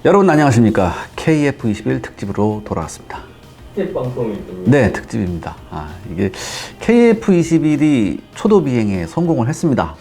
여러분 안녕하십니까. KF21 특집으로 돌아왔습니다. 특집 방송이군요. 네, 특집입니다. 이게 KF21이 초도 비행에 성공을 했습니다.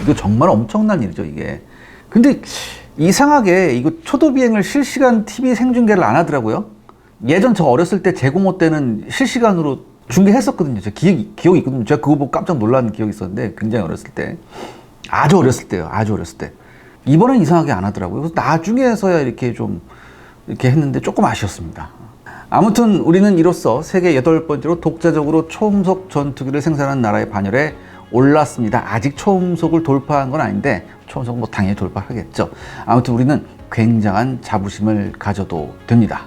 이거 정말 엄청난 일이죠, 이게. 근데 이상하게 이거 초도 비행을 실시간 TV 생중계를 안 하더라고요. 예전 저 어렸을 때 제공호 때는 실시간으로 중계했었거든요. 제 기억이 있거든요. 제가 그거 보고 깜짝 놀란 기억이 있었는데, 굉장히 어렸을 때. 아주 어렸을 때요. 아주 어렸을 때. 이번엔 이상하게 안 하더라고요. 그래서 나중에서야 이렇게 했는데 조금 아쉬웠습니다. 아무튼 우리는 이로써 세계 8번째로 독자적으로 초음속 전투기를 생산하는 나라의 반열에 올랐습니다. 아직 초음속을 돌파한 건 아닌데 초음속은 뭐 당연히 돌파하겠죠. 아무튼 우리는 굉장한 자부심을 가져도 됩니다.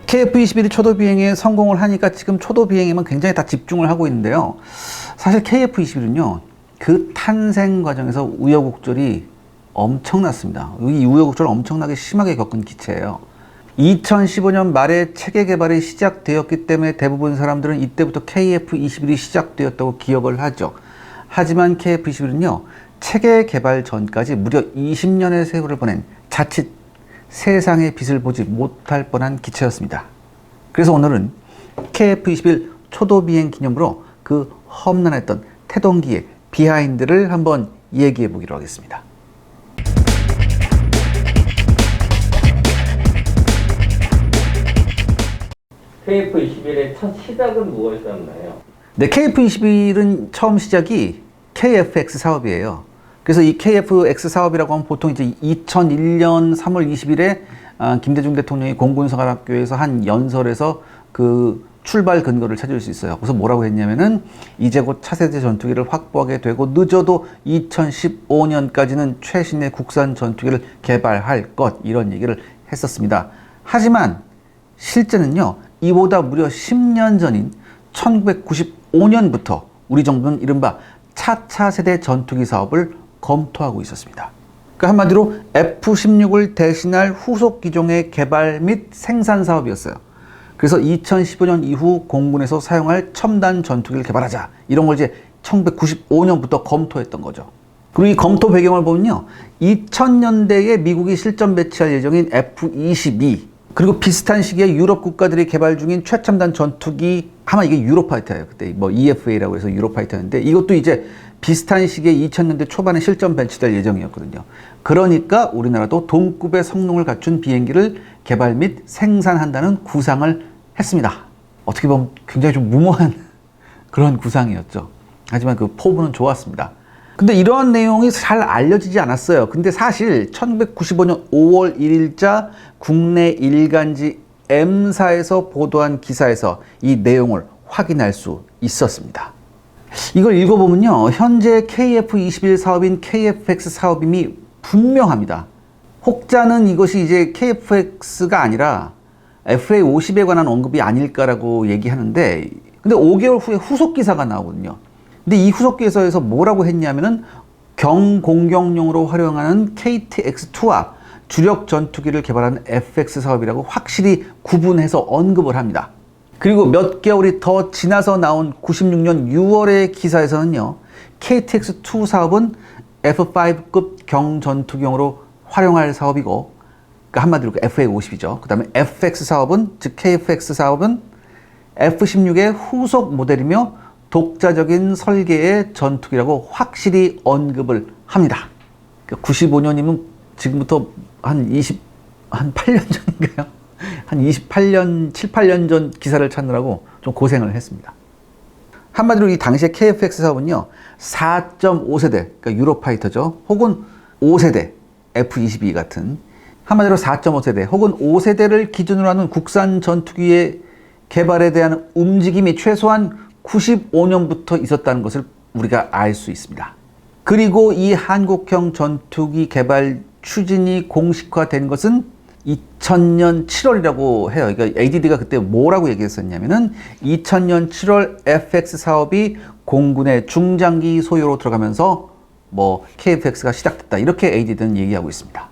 KF21이 초도 비행에 성공을 하니까 지금 초도 비행에만 굉장히 다 집중을 하고 있는데요. 사실 KF21은요, 그 탄생 과정에서 우여곡절이 엄청났습니다. 이 우여곡절을 엄청나게 심하게 겪은 기체예요. 2015년 말에 체계 개발이 시작되었기 때문에 대부분 사람들은 이때부터 KF21이 시작되었다고 기억을 하죠. 하지만 KF21은요, 체계 개발 전까지 무려 20년의 세월을 보낸 자칫 세상의 빛을 보지 못할 뻔한 기체였습니다. 그래서 오늘은 KF21 초도 비행 기념으로 그 험난했던 태동기의 비하인드를 한번 얘기해 보기로 하겠습니다. KF21의 첫 시작은 무엇이었나요? 네, KF21은 처음 시작이 KFX 사업이에요. 그래서 이 KFX 사업이라고 하면 보통 이제 2001년 3월 20일에 김대중 대통령이 공군사관학교에서 한 연설에서 그 출발 근거를 찾을 수 있어요. 그래서 뭐라고 했냐면은 이제 곧 차세대 전투기를 확보하게 되고 늦어도 2015년까지는 최신의 국산 전투기를 개발할 것, 이런 얘기를 했었습니다. 하지만 실제는요, 이보다 무려 10년 전인 1995년부터 우리 정부는 이른바 차차 세대 전투기 사업을 검토하고 있었습니다. 그 한마디로 F-16을 대신할 후속 기종의 개발 및 생산 사업이었어요. 그래서 2015년 이후 공군에서 사용할 첨단 전투기를 개발하자, 이런 걸 이제 1995년부터 검토했던 거죠. 그리고 이 검토 배경을 보면요, 2000년대에 미국이 실전 배치할 예정인 F-22, 그리고 비슷한 시기에 유럽 국가들이 개발 중인 최첨단 전투기, 아마 이게 유로파이터예요. 그때 뭐 EFA라고 해서 유로파이터였는데, 이것도 이제 비슷한 시기에 2000년대 초반에 실전 배치될 예정이었거든요. 그러니까 우리나라도 동급의 성능을 갖춘 비행기를 개발 및 생산한다는 구상을 했습니다. 어떻게 보면 굉장히 좀 무모한 그런 구상이었죠. 하지만 그 포부는 좋았습니다. 근데 이러한 내용이 잘 알려지지 않았어요. 근데 사실 1995년 5월 1일자 국내 일간지 M사에서 보도한 기사에서 이 내용을 확인할 수 있었습니다. 이걸 읽어보면요, 현재 KF21 사업인 KFX 사업임이 분명합니다. 혹자는 이것이 이제 KFX가 아니라 FA50에 관한 언급이 아닐까라고 얘기하는데, 근데 5개월 후에 후속 기사가 나오거든요. 근데 이 후속 기사에서 뭐라고 했냐면은 경공격용으로 활용하는 KTX2와 주력 전투기를 개발하는 FX 사업이라고 확실히 구분해서 언급을 합니다. 그리고 몇 개월이 더 지나서 나온 96년 6월의 기사에서는요, KTX2 사업은 F5급 경전투기용으로 활용할 사업이고, 그러니까 한마디로 FA50이죠. 그 다음에 FX 사업은, 즉 KFX 사업은 F16의 후속 모델이며 독자적인 설계의 전투기라고 확실히 언급을 합니다. 95년이면 지금부터 한 8년 전인가요? 한 28년, 7, 8년 전 기사를 찾느라고 좀 고생을 했습니다. 한마디로 이 당시의 KFX 사업은요, 4.5세대, 그러니까 유로파이터죠. 혹은 5세대, F-22 같은, 한마디로 4.5세대 혹은 5세대를 기준으로 하는 국산 전투기의 개발에 대한 움직임이 최소한 95년부터 있었다는 것을 우리가 알 수 있습니다. 그리고 이 한국형 전투기 개발 추진이 공식화된 것은 2000년 7월이라고 해요. 그러니까 ADD가 그때 뭐라고 얘기했었냐면은 2000년 7월 FX 사업이 공군의 중장기 소유로 들어가면서 뭐 KFX가 시작됐다. 이렇게 ADD는 얘기하고 있습니다.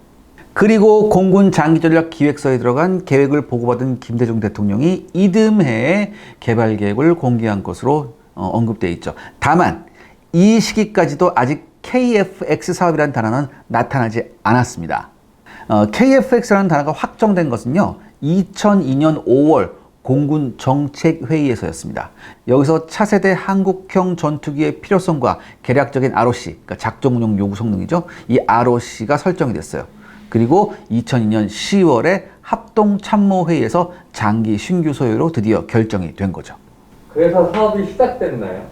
그리고 공군 장기전략 기획서에 들어간 계획을 보고받은 김대중 대통령이 이듬해에 개발 계획을 공개한 것으로 언급되어 있죠. 다만 이 시기까지도 아직 KFX 사업이라는 단어는 나타나지 않았습니다. KFX라는 단어가 확정된 것은요, 2002년 5월 공군 정책회의에서였습니다. 여기서 차세대 한국형 전투기의 필요성과 개략적인 ROC, 그러니까 작전운용 요구 성능이죠. 이 ROC가 설정이 됐어요. 그리고 2002년 10월에 합동참모회의에서 장기 신규 소유로 드디어 결정이 된 거죠. 그래서 사업이 시작됐나요?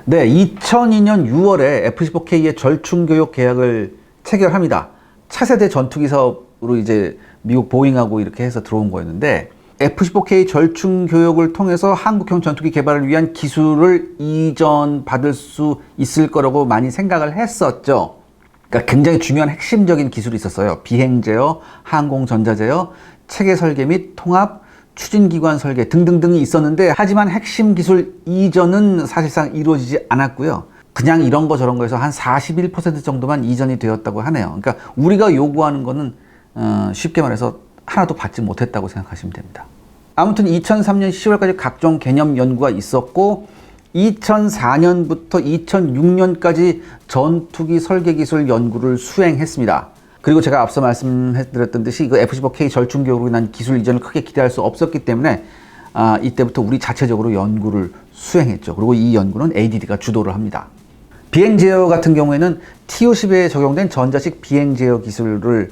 네, 2002년 6월에 F-15K의 절충교육 계약을 체결합니다. 차세대 전투기 사업으로 이제 미국 보잉하고 이렇게 해서 들어온 거였는데, F-15K 절충교육을 통해서 한국형 전투기 개발을 위한 기술을 이전받을 수 있을 거라고 많이 생각을 했었죠. 그러니까 굉장히 중요한 핵심적인 기술이 있었어요. 비행 제어, 항공 전자 제어, 체계 설계 및 통합, 추진기관 설계 등등등이 있었는데, 하지만 핵심 기술 이전은 사실상 이루어지지 않았고요. 그냥 이런 거 저런 거에서 한 41% 정도만 이전이 되었다고 하네요. 그러니까 우리가 요구하는 거는 쉽게 말해서 하나도 받지 못했다고 생각하시면 됩니다. 아무튼 2003년 10월까지 각종 개념 연구가 있었고, 2004년부터 2006년까지 전투기 설계 기술 연구를 수행했습니다. 그리고 제가 앞서 말씀드렸던 듯이 그 F-15K 절충교육으로 인한 기술 이전을 크게 기대할 수 없었기 때문에 이때부터 우리 자체적으로 연구를 수행했죠. 그리고 이 연구는 ADD가 주도를 합니다. 비행 제어 같은 경우에는 TO-11에 적용된 전자식 비행 제어 기술을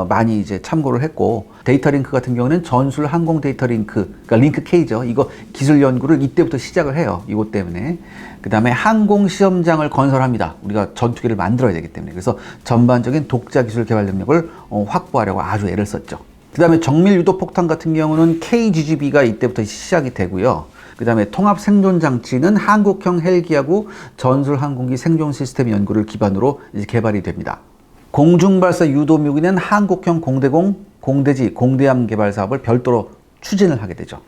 많이 이제 참고를 했고, 데이터 링크 같은 경우는 전술 항공 데이터 링크, 그러니까 링크 K죠. 이거 기술 연구를 이때부터 시작을 해요. 이것 때문에. 그 다음에 항공 시험장을 건설합니다. 우리가 전투기를 만들어야 되기 때문에. 그래서 전반적인 독자 기술 개발 능력을 확보하려고 아주 애를 썼죠. 그 다음에 정밀 유도 폭탄 같은 경우는 KGGB가 이때부터 시작이 되고요. 그 다음에 통합 생존 장치는 한국형 헬기하고 전술 항공기 생존 시스템 연구를 기반으로 이제 개발이 됩니다. 공중발사 유도 무기는 한국형 공대공, 공대지, 공대함 개발 사업을 별도로 추진을 하게 되죠.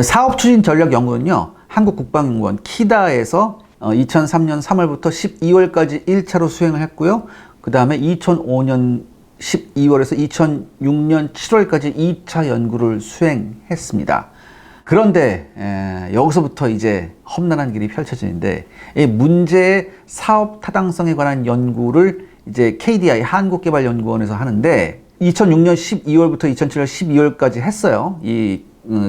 사업 추진 전략 연구는요, 한국국방연구원 키다에서 2003년 3월부터 12월까지 1차로 수행을 했고요. 그 다음에 2005년 12월에서 2006년 7월까지 2차 연구를 수행했습니다. 그런데 여기서부터 이제 험난한 길이 펼쳐지는데, 이 문제의 사업 타당성에 관한 연구를 이제 KDI 한국개발연구원에서 하는데, 2006년 12월부터 2007년 12월까지 했어요. 이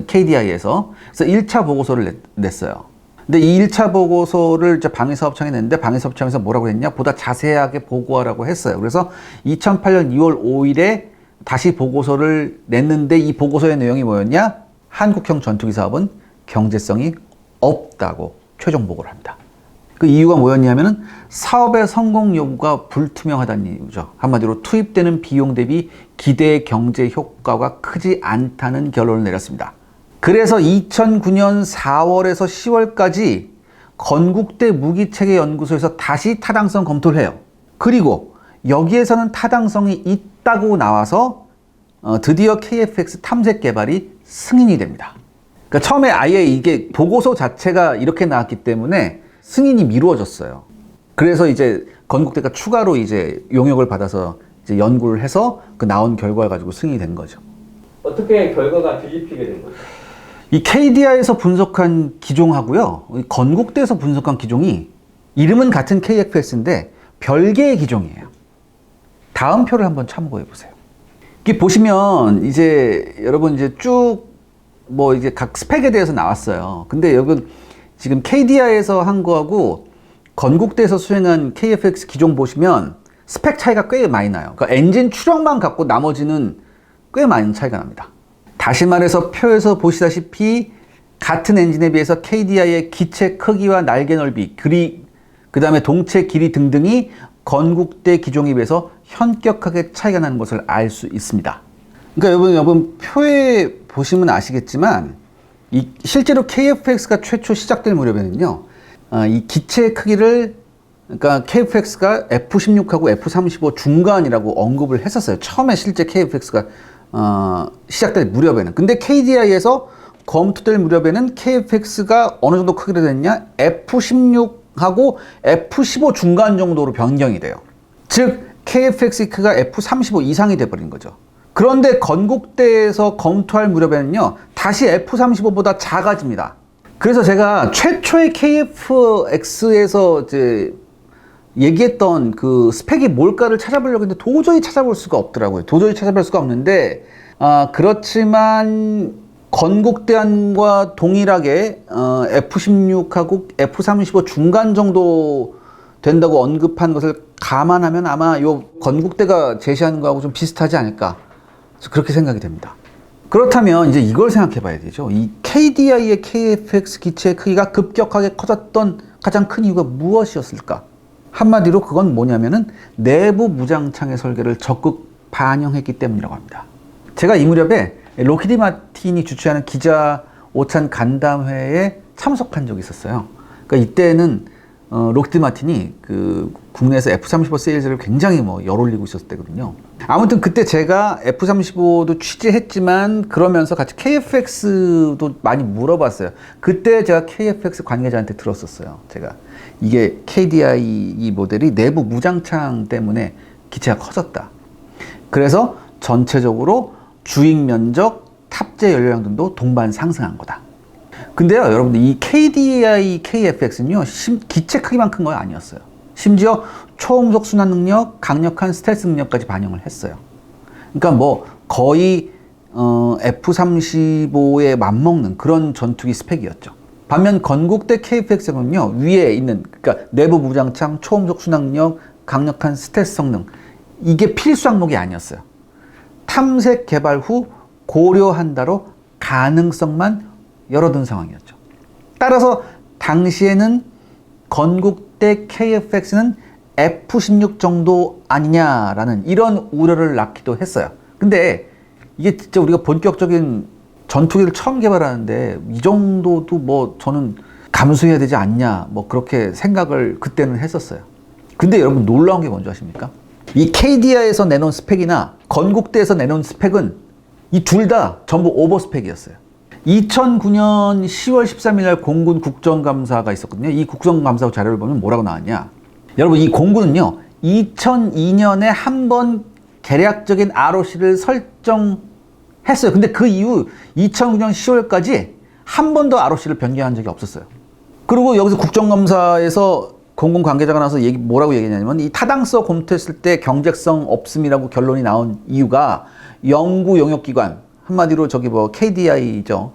KDI에서. 그래서 1차 보고서를 냈어요. 근데 이 1차 보고서를 이제 방위사업청에 냈는데, 방위사업청에서 뭐라고 했냐? 보다 자세하게 보고하라고 했어요. 그래서 2008년 2월 5일에 다시 보고서를 냈는데, 이 보고서의 내용이 뭐였냐? 한국형 전투기 사업은 경제성이 없다고 최종 보고를 합니다. 그 이유가 뭐였냐면은 사업의 성공 여부가 불투명하다는 이유죠. 한마디로 투입되는 비용 대비 기대 경제 효과가 크지 않다는 결론을 내렸습니다. 그래서 2009년 4월에서 10월까지 건국대 무기체계 연구소에서 다시 타당성 검토를 해요. 그리고 여기에서는 타당성이 있다고 나와서 드디어 KFX 탐색 개발이 승인이 됩니다. 그러니까 처음에 아예 이게 보고서 자체가 이렇게 나왔기 때문에 승인이 미루어졌어요. 그래서 이제 건국대가 추가로 이제 용역을 받아서 이제 연구를 해서 그 나온 결과를 가지고 승인이 된 거죠. 어떻게 결과가 뒤집히게 된 거죠? 이 KDI에서 분석한 기종하고요, 건국대에서 분석한 기종이 이름은 같은 KFX인데 별개의 기종이에요. 다음 표를 한번 참고해 보세요. 이게 보시면 이제 여러분 이제 쭉 뭐 이제 각 스펙에 대해서 나왔어요. 근데 여러분 지금 KDI에서 한 거하고 건국대에서 수행한 KFX 기종 보시면 스펙 차이가 꽤 많이 나요. 그러니까 엔진 추력만 갖고 나머지는 꽤 많은 차이가 납니다. 다시 말해서 표에서 보시다시피 같은 엔진에 비해서 KDI의 기체 크기와 날개 넓이, 그 다음에 동체 길이 등등이 건국대 기종에 비해서 현격하게 차이가 나는 것을 알 수 있습니다. 그러니까 여러분 표에 보시면 아시겠지만 실제로 KFX가 최초 시작될 무렵에는요, 이 기체 크기를, 그러니까 KFX가 F-16하고 F-35 중간이라고 언급을 했었어요. 처음에 실제 KFX가 시작될 무렵에는, 근데 KDI에서 검토될 무렵에는 KF-X가 어느 정도 크기로 됐냐? F16하고 F15 중간 정도로 변경이 돼요. 즉 KF-X가 F35 이상이 돼버린 거죠. 그런데 건국대에서 검토할 무렵에는요, 다시 F35보다 작아집니다. 그래서 제가 최초의 KF-X에서 이제 얘기했던 그 스펙이 뭘까를 찾아보려고 했는데 도저히 찾아볼 수가 없더라고요. 도저히 찾아볼 수가 없는데, 그렇지만 건국대안과 동일하게 F16하고 F35 중간 정도 된다고 언급한 것을 감안하면 아마 요 건국대가 제시한 거하고 좀 비슷하지 않을까, 그렇게 생각이 됩니다. 그렇다면 이제 이걸 생각해 봐야 되죠. 이 KDI의 KF-X 기체의 크기가 급격하게 커졌던 가장 큰 이유가 무엇이었을까? 한마디로 그건 뭐냐면은 내부 무장창의 설계를 적극 반영했기 때문이라고 합니다. 제가 이 무렵에 로키드 마틴이 주최하는 기자 오찬 간담회에 참석한 적이 있었어요. 그러니까 이때는 로키드 마틴이 그 국내에서 F-35 세일즈를 굉장히 열 올리고 있었을 때거든요. 아무튼 그때 제가 F-35도 취재했지만 그러면서 같이 KF-X도 많이 물어봤어요. 그때 제가 KF-X 관계자한테 들었었어요. 제가 이게 KDI 이 모델이 내부 무장창 때문에 기체가 커졌다. 그래서 전체적으로 주익 면적, 탑재 연료량 등도 동반 상승한 거다. 근데요, 여러분들 이 KDI KF-X는요, 기체 크기만 큰 건 아니었어요. 심지어 초음속 순환 능력, 강력한 스텔스 능력까지 반영을 했어요. 그러니까 뭐 거의 F-35에 맞먹는 그런 전투기 스펙이었죠. 반면 건국대 KF-X는요, 위에 있는, 그러니까 내부 무장창, 초음속 순환 능력, 강력한 스텔스 성능, 이게 필수 항목이 아니었어요. 탐색 개발 후 고려한다로 가능성만 열어둔 상황이었죠. 따라서 당시에는 건국대 KF-X는 F-16 정도 아니냐라는 이런 우려를 낳기도 했어요. 근데 이게 진짜 우리가 본격적인 전투기를 처음 개발하는데 이 정도도 뭐 저는 감수해야 되지 않냐, 뭐 그렇게 생각을 그때는 했었어요. 근데 여러분 놀라운 게 뭔지 아십니까? 이 KDI에서 내놓은 스펙이나 건국대에서 내놓은 스펙은 이 둘 다 전부 오버 스펙이었어요. 2009년 10월 13일 날 공군 국정감사가 있었거든요. 이 국정감사 자료를 보면 뭐라고 나왔냐. 여러분 이 공군은요, 2002년에 한 번 계략적인 ROC를 설정했어요. 근데 그 이후 2009년 10월까지 한 번도 ROC를 변경한 적이 없었어요. 그리고 여기서 국정감사에서 공군 관계자가 나와서 뭐라고 얘기했냐면, 이 타당성 검토했을 때 경제성 없음이라고 결론이 나온 이유가 연구 용역기관, 한마디로 저기 뭐 KDI죠.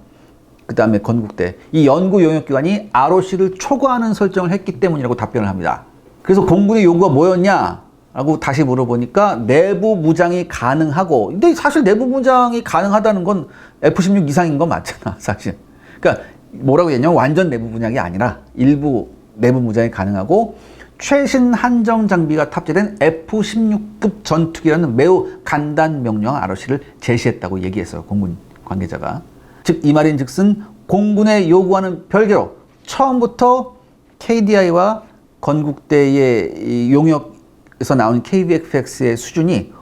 그 다음에 건국대. 이 연구 용역기관이 ROC를 초과하는 설정을 했기 때문이라고 답변을 합니다. 그래서 공군의 요구가 뭐였냐? 라고 다시 물어보니까 내부 무장이 가능하고, 근데 사실 내부 무장이 가능하다는 건 F-16 이상인 건 맞잖아, 사실. 그러니까 뭐라고 했냐면 완전 내부 무장이 아니라 일부 내부 무장이 가능하고 최신 한정 장비가 탑재된 F-16급 전투기라는 매우 간단 명령한 ROC를 제시했다고 얘기했어요, 공군 관계자가. 즉 이 말인 즉슨 공군의 요구와는 별개로 처음부터 KDI와 건국대의 용역에서 나온 KF-X의 수준이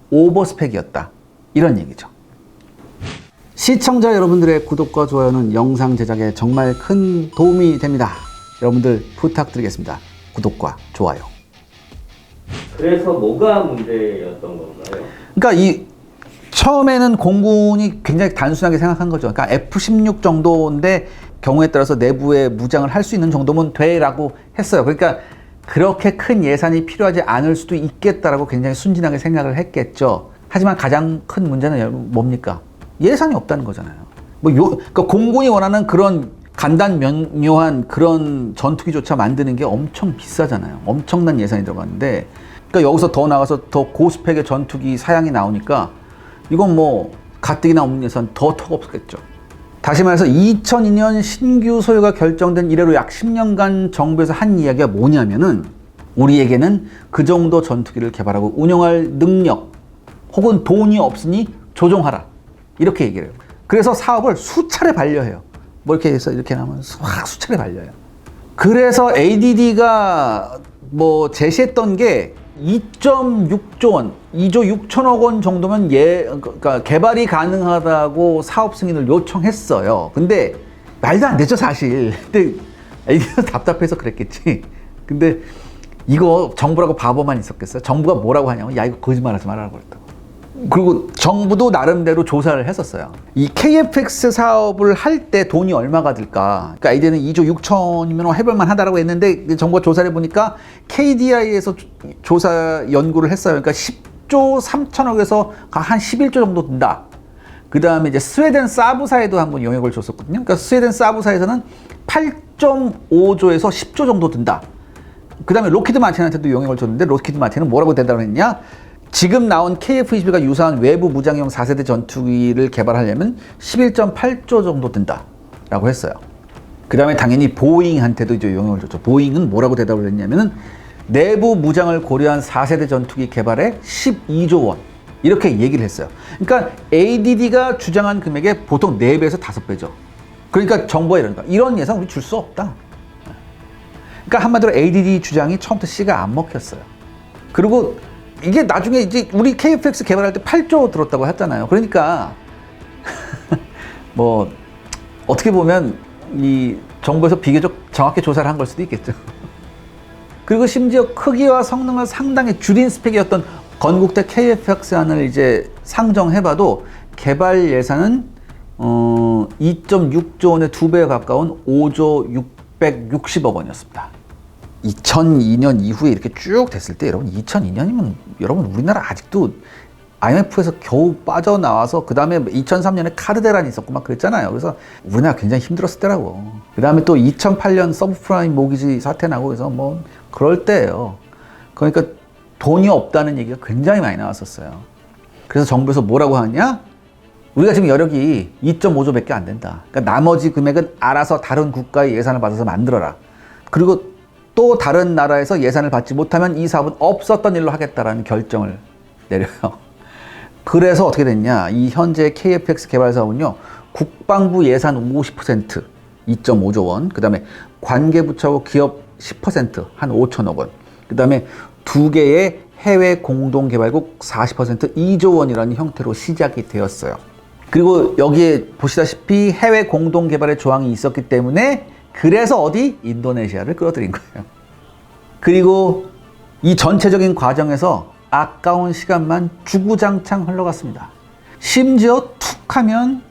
오버 스펙이었다, 이런 얘기죠. 시청자 여러분들의 구독과 좋아요는 영상 제작에 정말 큰 도움이 됩니다. 여러분들 부탁드리겠습니다. 구독과 좋아요. 그래서 뭐가 문제였던 건가요? 그러니까 처음에는 공군이 굉장히 단순하게 생각한 거죠. 그러니까 F-16 정도인데 경우에 따라서 내부에 무장을 할 수 있는 정도면 돼라고 했어요. 그러니까 그렇게 큰 예산이 필요하지 않을 수도 있겠다라고 굉장히 순진하게 생각을 했겠죠. 하지만 가장 큰 문제는 뭡니까? 예산이 없다는 거잖아요. 그러니까 공군이 원하는 그런 간단 명료한 그런 전투기조차 만드는 게 엄청 비싸잖아요. 엄청난 예산이 들어가는데, 그러니까 여기서 더 나가서 더 고스펙의 전투기 사양이 나오니까 이건 뭐 가뜩이나 없는 예산 더 턱없겠죠. 다시 말해서 2002년 신규 소유가 결정된 이래로 약 10년간 정부에서 한 이야기가 뭐냐면은, 우리에게는 그 정도 전투기를 개발하고 운영할 능력 혹은 돈이 없으니 조정하라, 이렇게 얘기를 해요. 그래서 사업을 수차례 반려해요. 뭐 이렇게 해서 이렇게 하면 수차례 반려요. 그래서 ADD가 뭐 제시했던 게 2.6조 원, 2조 6천억 원 정도면 그러니까 개발이 가능하다고 사업 승인을 요청했어요. 근데 말도 안 되죠, 사실. 근데 이게 답답해서 그랬겠지. 근데 이거 정부라고 바보만 있었겠어요? 정부가 뭐라고 하냐면, 야, 이거 거짓말하지 말라고 그랬다고. 그리고 정부도 나름대로 조사를 했었어요. 이 KFX 사업을 할 때 돈이 얼마가 들까? 그러니까 이제는 2조 6천이면 해볼만 하다라고 했는데, 정부가 조사를 해보니까 KDI에서 조사 연구를 했어요. 그러니까 10조 3천억에서 한 11조 정도 든다. 그 다음에 이제 스웨덴 사브사에도 한번 영역을 줬었거든요. 그러니까 스웨덴 사브사에서는 8.5조에서 10조 정도 든다. 그 다음에 로키드 마틴한테도 영역을 줬는데, 로키드 마틴은 뭐라고 대답을 했냐? 지금 나온 KF-22가 유사한 외부 무장형 4세대 전투기를 개발하려면 11.8조 정도 든다라고 했어요. 그 다음에 당연히 보잉한테도 이제 영향을 줬죠. 보잉은 뭐라고 대답을 했냐면은 내부 무장을 고려한 4세대 전투기 개발에 12조 원 이렇게 얘기를 했어요. 그러니까 ADD가 주장한 금액의 보통 4배에서 5배죠. 그러니까 정부가 이런 예산 우리 줄 수 없다. 그러니까 한마디로 ADD 주장이 처음부터 씨가 안 먹혔어요. 그리고 이게 나중에 이제 우리 KFX 개발할 때 8조 들었다고 했잖아요. 그러니까 뭐 어떻게 보면 이 정부에서 비교적 정확히 조사를 한 걸 수도 있겠죠. 그리고 심지어 크기와 성능을 상당히 줄인 스펙이었던 건국대 KFX안을 이제 상정해봐도 개발 예산은 2.6조 원의 2배에 가까운 5조 660억 원이었습니다. 2002년 이후에 이렇게 쭉 됐을 때 여러분 2002년이면 여러분 우리나라 아직도 IMF에서 겨우 빠져나와서 그 다음에 2003년에 카드 대란이 있었고 막 그랬잖아요. 그래서 우리나라 굉장히 힘들었을 때라고. 그 다음에 또 2008년 서브프라임 모기지 사태 나고 그래서 뭐 그럴 때예요. 그러니까 돈이 없다는 얘기가 굉장히 많이 나왔었어요. 그래서 정부에서 뭐라고 하냐? 우리가 지금 여력이 2.5조 밖에 안 된다. 그러니까 나머지 금액은 알아서 다른 국가의 예산을 받아서 만들어라. 그리고 또 다른 나라에서 예산을 받지 못하면 이 사업은 없었던 일로 하겠다라는 결정을 내려요. 그래서 어떻게 됐냐? 이 현재 KFX 개발 사업은요, 국방부 예산 50%, 2.5조 원, 그 다음에 관계부처하고 기업 10%, 한 5천억 원, 그 다음에 2개의 해외 공동개발국 40%, 2조 원이라는 형태로 시작이 되었어요. 그리고 여기에 보시다시피 해외 공동개발의 조항이 있었기 때문에 그래서 어디? 인도네시아를 끌어들인 거예요. 그리고 이 전체적인 과정에서 아까운 시간만 주구장창 흘러갔습니다. 심지어 툭 하면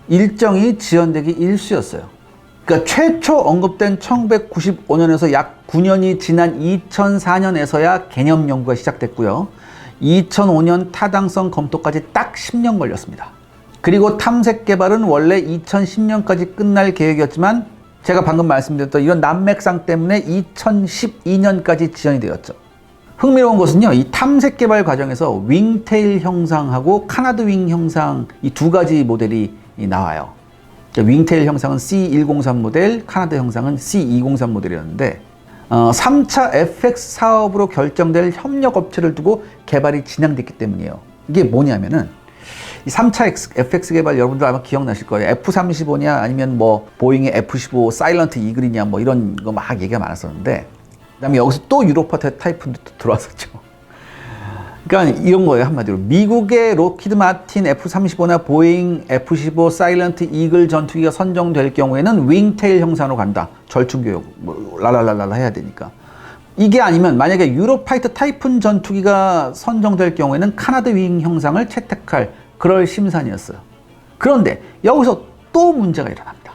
일정이 지연되기 일쑤였어요. 그러니까 최초 언급된 1995년에서 약 9년이 지난 2004년에서야 개념 연구가 시작됐고요. 2005년 타당성 검토까지 딱 10년 걸렸습니다. 그리고 탐색 개발은 원래 2010년까지 끝날 계획이었지만 제가 방금 말씀드렸던 이런 난맥상 때문에 2012년까지 지연이 되었죠. 흥미로운 것은요, 이 탐색 개발 과정에서 윙테일 형상하고 카나드 윙 형상 이 두 가지 모델이 나와요. 그러니까 윙테일 형상은 C103 모델, 카나드 형상은 C203 모델이었는데 3차 FX 사업으로 결정될 협력 업체를 두고 개발이 진행됐기 때문이에요. 이게 뭐냐면은 이 3차 FX 개발 여러분들 아마 기억나실 거예요. F-35냐 아니면 뭐 보잉의 F-15 사일런트 이글이냐 뭐 이런 거 막 얘기가 많았었는데 그다음에 여기서 또 유로파 타이푼도 들어왔었죠. 그러니까 이런 거예요, 한마디로. 미국의 로키드 마틴 F-35나 보잉 F-15 사일런트 이글 전투기가 선정될 경우에는 윙테일 형상으로 간다. 절충교육 뭐 랄랄랄라 해야 되니까. 이게 아니면 만약에 유로파이터 타이푼 전투기가 선정될 경우에는 카나드 윙 형상을 채택할 그럴 심산이었어요. 그런데 여기서 또 문제가 일어납니다.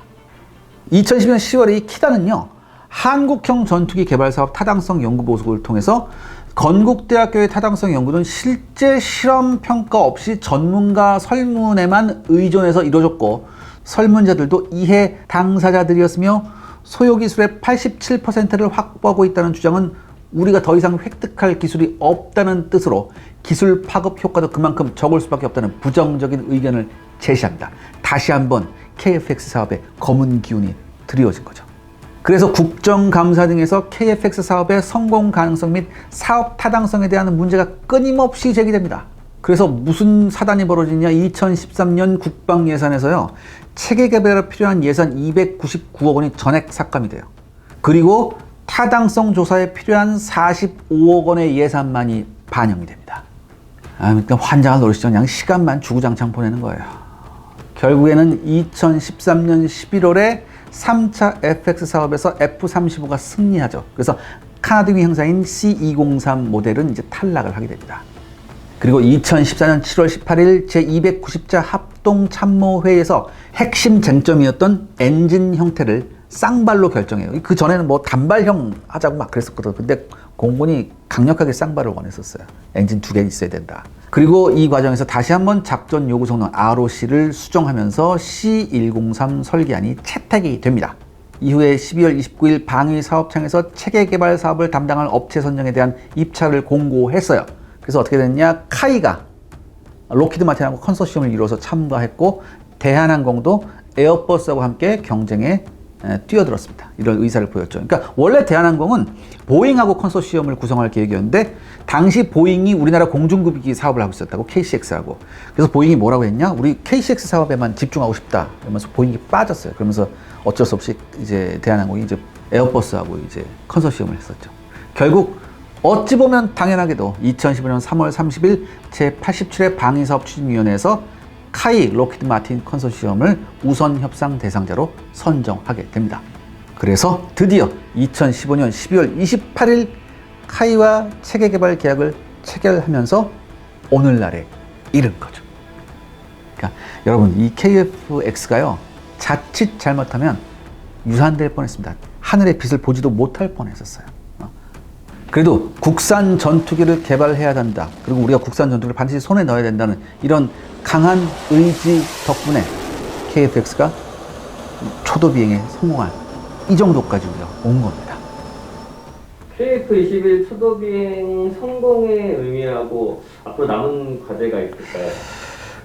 2010년 10월에 이 키다는요, 한국형 전투기 개발 사업 타당성 연구 보고를 통해서 건국대학교의 타당성 연구는 실제 실험 평가 없이 전문가 설문에만 의존해서 이루어졌고 설문자들도 이해 당사자들이었으며 소요 기술의 87%를 확보하고 있다는 주장은 우리가 더 이상 획득할 기술이 없다는 뜻으로 기술 파급 효과도 그만큼 적을 수밖에 없다는 부정적인 의견을 제시합니다. 다시 한번 KFX 사업에 검은 기운이 드리워진 거죠. 그래서 국정감사 등에서 KFX 사업의 성공 가능성 및 사업 타당성에 대한 문제가 끊임없이 제기됩니다. 그래서 무슨 사단이 벌어지냐? 2013년 국방 예산에서요, 체계 개발에 필요한 예산 299억 원이 전액 삭감이 돼요. 그리고 타당성 조사에 필요한 45억 원의 예산만이 반영이 됩니다. 그러니까 환장을 노리시죠. 그냥 시간만 주구장창 보내는 거예요. 결국에는 2013년 11월에 3차 FX 사업에서 F-35가 승리하죠. 그래서 카나드위 형사인 C-203 모델은 이제 탈락을 하게 됩니다. 그리고 2014년 7월 18일 제290차 합동참모회의에서 핵심 쟁점이었던 엔진 형태를 쌍발로 결정해요. 그 전에는 뭐 단발형 하자고 막 그랬었거든. 근데 공군이 강력하게 쌍발을 원했었어요. 엔진 2개 있어야 된다. 그리고 이 과정에서 다시 한번 작전 요구 성능 ROC를 수정하면서 C103 설계안이 채택이 됩니다. 이후에 12월 29일 방위 사업청에서 체계 개발 사업을 담당할 업체 선정에 대한 입찰을 공고했어요. 그래서 어떻게 됐냐? 카이가 로키드 마틴하고 컨소시엄을 이루어서 참가했고 대한항공도 에어버스하고 함께 경쟁에 뛰어들었습니다. 이런 의사를 보였죠. 그러니까 원래 대한항공은 보잉하고 컨소시엄을 구성할 계획이었는데 당시 보잉이 우리나라 공중급기 사업을 하고 있었다고 KCX하고. 그래서 보잉이 뭐라고 했냐? 우리 KCX 사업에만 집중하고 싶다. 그러면서 보잉이 빠졌어요. 그러면서 어쩔 수 없이 이제 대한항공이 이제 에어버스하고 이제 컨소시엄을 했었죠. 결국 어찌 보면 당연하게도 2015년 3월 30일 제87회 방위사업추진위원회에서 카이 로키드 마틴 컨소시엄을 우선 협상 대상자로 선정하게 됩니다. 그래서 드디어 2015년 12월 28일 카이와 체계 개발 계약을 체결하면서 오늘날에 이른 거죠. 그러니까 여러분, 이 KF-X가요 자칫 잘못하면 유산될 뻔했습니다. 하늘의 빛을 보지도 못할 뻔했었어요. 그래도 국산 전투기를 개발해야 한다. 그리고 우리가 국산 전투기를 반드시 손에 넣어야 된다는 이런 강한 의지 덕분에 KF-X가 초도 비행에 성공한 이 정도까지 우리가 온 겁니다. KF-21 초도 비행 성공의 의미하고 앞으로 남은 과제가 있을까요?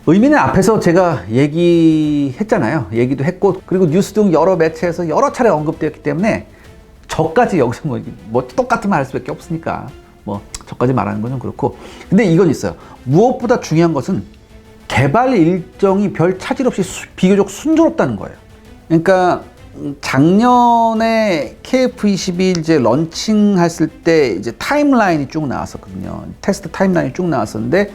의미는 앞에서 제가 얘기했잖아요. 얘기도 했고, 그리고 뉴스 등 여러 매체에서 여러 차례 언급되었기 때문에 저까지 여기서 뭐 똑같은 말 할 수밖에 없으니까 뭐 저까지 말하는 건 좀 그렇고, 근데 이건 있어요. 무엇보다 중요한 것은 개발 일정이 별 차질 없이 비교적 순조롭다는 거예요. 그러니까 작년에 KF-21 이제 런칭했을 때 이제 타임라인이 쭉 나왔었거든요. 테스트 타임라인이 쭉 나왔었는데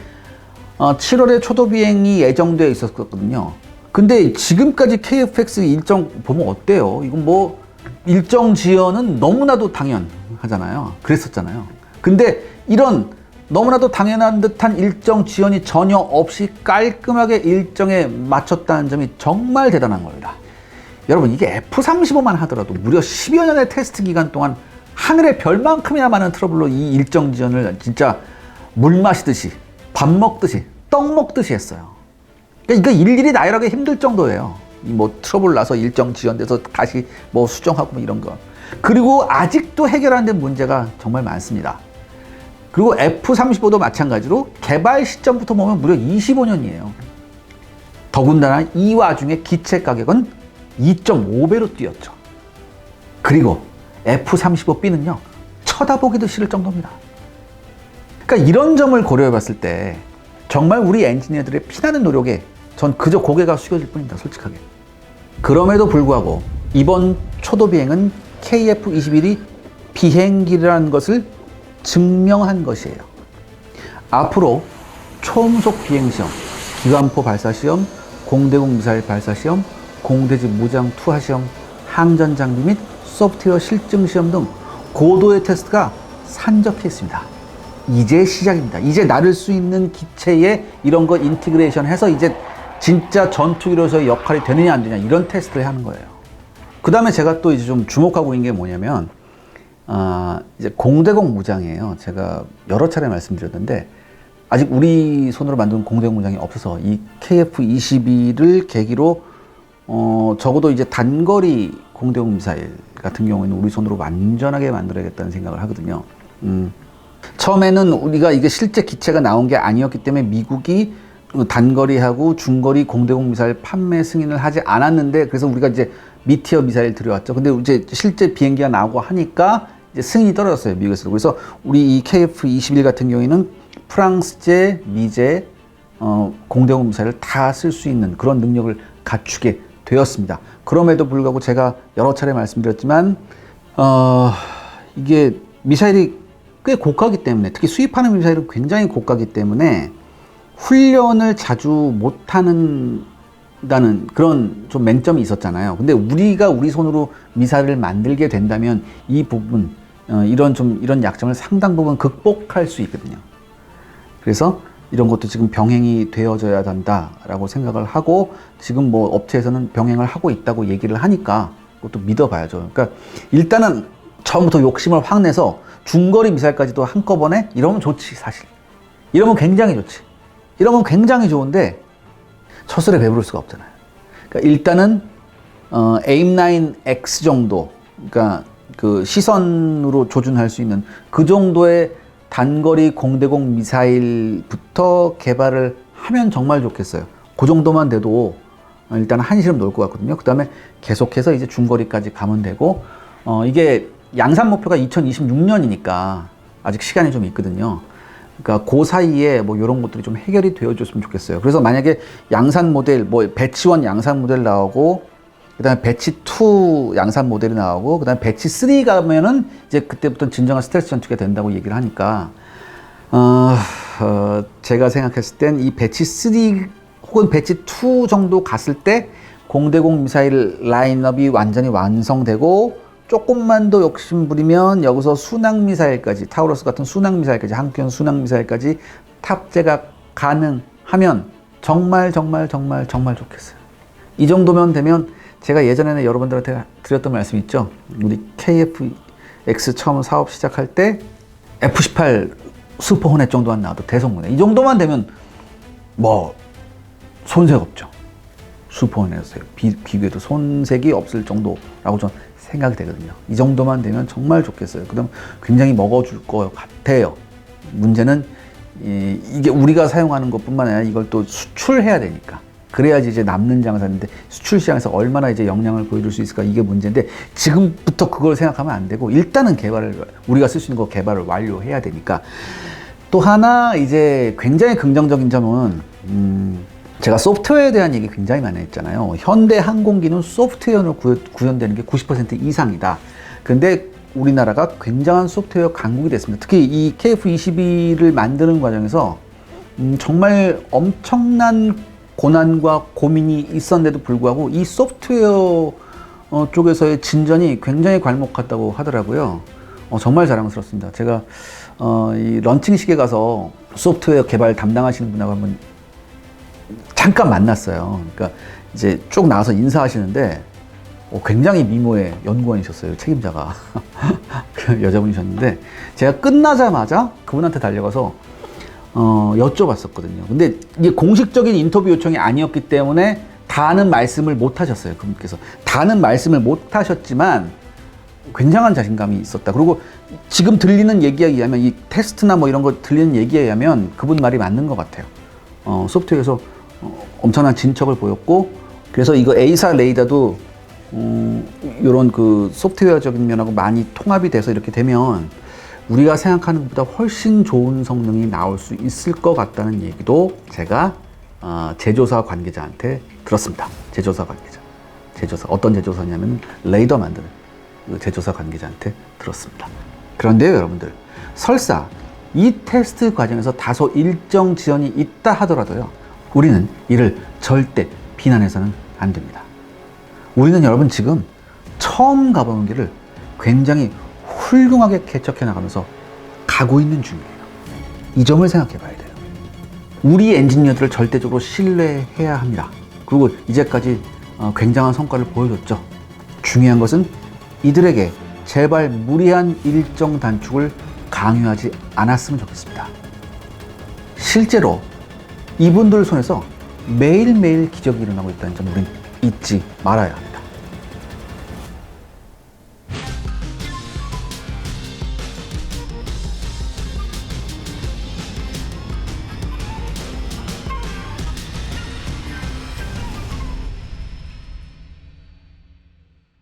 7월에 초도 비행이 예정되어 있었거든요. 근데 지금까지 KF-X 일정 보면 어때요? 이건 뭐 일정 지연은 너무나도 당연하잖아요. 그랬었잖아요. 근데 이런 너무나도 당연한 듯한 일정 지연이 전혀 없이 깔끔하게 일정에 맞췄다는 점이 정말 대단한 겁니다. 여러분, 이게 F-35만 하더라도 무려 10여 년의 테스트 기간 동안 하늘의 별만큼이나 많은 트러블로 이 일정 지연을 진짜 물 마시듯이 밥 먹듯이 떡 먹듯이 했어요. 그러니까 이거 일일이 나열하기 힘들 정도예요. 뭐 트러블 나서 일정 지연돼서 다시 뭐 수정하고 뭐 이런 거. 그리고 아직도 해결 안 된 문제가 정말 많습니다. 그리고 F-35도 마찬가지로 개발 시점부터 보면 무려 25년이에요. 더군다나 이 와중에 기체 가격은 2.5배로 뛰었죠. 그리고 F-35B는요, 쳐다보기도 싫을 정도입니다. 그러니까 이런 점을 고려해 봤을 때 정말 우리 엔지니어들의 피나는 노력에 전 그저 고개가 숙여질 뿐입니다, 솔직하게. 그럼에도 불구하고 이번 초도 비행은 KF-21이 비행기라는 것을 증명한 것이에요. 앞으로 초음속 비행시험, 기관포 발사시험, 공대공 미사일 발사시험, 공대지 무장 투하 시험, 항전 장비 및 소프트웨어 실증 시험 등 고도의 테스트가 산적해 있습니다. 이제 시작입니다. 이제 나를 수 있는 기체에 이런 거 인티그레이션 해서 이제 진짜 전투기로서의 역할이 되느냐 안 되냐 이런 테스트를 하는 거예요. 그 다음에 제가 또 이제 좀 주목하고 있는 게 뭐냐면 이제 공대공 무장이에요. 제가 여러 차례 말씀드렸는데 아직 우리 손으로 만든 공대공 무장이 없어서 이 KF-21을 계기로 적어도 이제 단거리 공대공 미사일 같은 경우에는 우리 손으로 완전하게 만들어야겠다는 생각을 하거든요. 처음에는 우리가 이게 실제 기체가 나온 게 아니었기 때문에 미국이 단거리하고 중거리 공대공 미사일 판매 승인을 하지 않았는데, 그래서 우리가 이제 미티어 미사일 들여왔죠. 근데 이제 실제 비행기가 나오고 하니까 이제 승인이 떨어졌어요, 미국에서. 그래서 우리 이 KF-21 같은 경우에는 프랑스제, 미제 공대공 미사일을 다 쓸 수 있는 그런 능력을 갖추게 되었습니다. 그럼에도 불구하고 제가 여러 차례 말씀드렸지만 이게 미사일이 꽤 고가기 때문에, 특히 수입하는 미사일은 굉장히 고가기 때문에 훈련을 자주 못하는다는 그런 좀 맹점이 있었잖아요. 근데 우리가 우리 손으로 미사일을 만들게 된다면 이 부분, 이런 약점을 상당 부분 극복할 수 있거든요. 그래서 이런 것도 지금 병행이 되어져야 된다라고 생각을 하고, 지금 뭐 업체에서는 병행을 하고 있다고 얘기를 하니까 그것도 믿어봐야죠. 그러니까 일단은 처음부터 욕심을 확 내서 중거리 미사일까지도 한꺼번에, 이러면 좋지. 사실 이러면 굉장히 좋지. 이러면 굉장히 좋은데 첫술에 배부를 수가 없잖아요. 그러니까 일단은 AIM-9X 정도, 그러니까 그 시선으로 조준할 수 있는 그 정도의 단거리 공대공 미사일부터 개발을 하면 정말 좋겠어요. 그 정도만 돼도 일단 한시름 놓을 것 같거든요. 그 다음에 계속해서 이제 중거리까지 가면 되고, 이게 양산 목표가 2026년이니까 아직 시간이 좀 있거든요. 그러니까 그 사이에 뭐 이런 것들이 좀 해결이 되어줬으면 좋겠어요. 그래서 만약에 양산 모델, 뭐 배치 1 양산 모델 나오고, 그 다음에 배치 2 양산 모델이 나오고, 그 다음에 배치 3 가면은 이제 그때부터 진정한 스텔스 전투기가 된다고 얘기를 하니까, 제가 생각했을 땐 이 배치 3 혹은 배치 2 정도 갔을 때 공대공 미사일 라인업이 완전히 완성되고, 조금만 더 욕심 부리면 여기서 순항미사일까지, 타우러스 같은 순항미사일까지, 한국형 순항미사일까지 탑재가 가능하면 정말 좋겠어요. 이 정도면 되면, 제가 예전에는 여러분들한테 드렸던 말씀 있죠. 우리 KF-X 처음 사업 시작할 때 F-18 슈퍼 호넷 정도만 나와도 대성공해. 이 정도만 되면 뭐 손색 없죠. 슈퍼 호넷에 비교해도 손색이 없을 정도라고 저는 생각이 되거든요. 이 정도만 되면 정말 좋겠어요. 그다음 굉장히 먹어줄 것 같아요. 문제는 이게 우리가 사용하는 것뿐만 아니라 이걸 또 수출해야 되니까. 그래야지 이제 남는 장사인데 수출 시장에서 얼마나 이제 역량을 보여줄 수 있을까, 이게 문제인데, 지금부터 그걸 생각하면 안 되고 일단은 우리가 쓸 수 있는 거 개발을 완료해야 되니까. 또 하나 이제 굉장히 긍정적인 점은, 제가 소프트웨어에 대한 얘기 굉장히 많이 했잖아요. 현대 항공기는 소프트웨어로 구현되는 게 90% 이상이다. 근데 우리나라가 굉장한 소프트웨어 강국이 됐습니다. 특히 이 KF-22를 만드는 과정에서 정말 엄청난 고난과 고민이 있었는데도 불구하고 이 소프트웨어 쪽에서의 진전이 굉장히 괄목같다고 하더라고요. 정말 자랑스럽습니다. 제가 이 런칭식에 가서 소프트웨어 개발 담당하시는 분하고 한번 잠깐 만났어요. 그러니까 이제 쭉 나와서 인사하시는데 굉장히 미모의 연구원이셨어요. 책임자가. 그 여자분이셨는데, 제가 끝나자마자 그분한테 달려가서 여쭤봤었거든요. 근데 이게 공식적인 인터뷰 요청이 아니었기 때문에 다는 말씀을 못 하셨어요. 그분께서 다는 말씀을 못 하셨지만 굉장한 자신감이 있었다. 그리고 지금 들리는 얘기에 의하면, 이 테스트나 뭐 이런 거 들리는 얘기에 의하면 그분 말이 맞는 것 같아요. 소프트웨어에서 엄청난 진척을 보였고, 그래서 이거 A사 레이더도 이런 그 소프트웨어적인 면하고 많이 통합이 돼서 이렇게 되면 우리가 생각하는 것보다 훨씬 좋은 성능이 나올 수 있을 것 같다는 얘기도 제가 제조사 관계자한테 들었습니다. 제조사 어떤 제조사냐면 레이더 만드는 그 제조사 관계자한테 들었습니다. 그런데요, 여러분들, 설사 이 테스트 과정에서 다소 일정 지연이 있다 하더라도요, 우리는 이를 절대 비난해서는 안 됩니다. 우리는 여러분 지금 처음 가보는 길을 굉장히 훌륭하게 개척해 나가면서 가고 있는 중이에요. 이 점을 생각해 봐야 돼요. 우리 엔지니어들을 절대적으로 신뢰해야 합니다. 그리고 이제까지 굉장한 성과를 보여줬죠. 중요한 것은 이들에게 제발 무리한 일정 단축을 강요하지 않았으면 좋겠습니다. 실제로 이분들 손에서 매일매일 기적이 일어나고 있다는 점 우리는 잊지 말아야 합니다.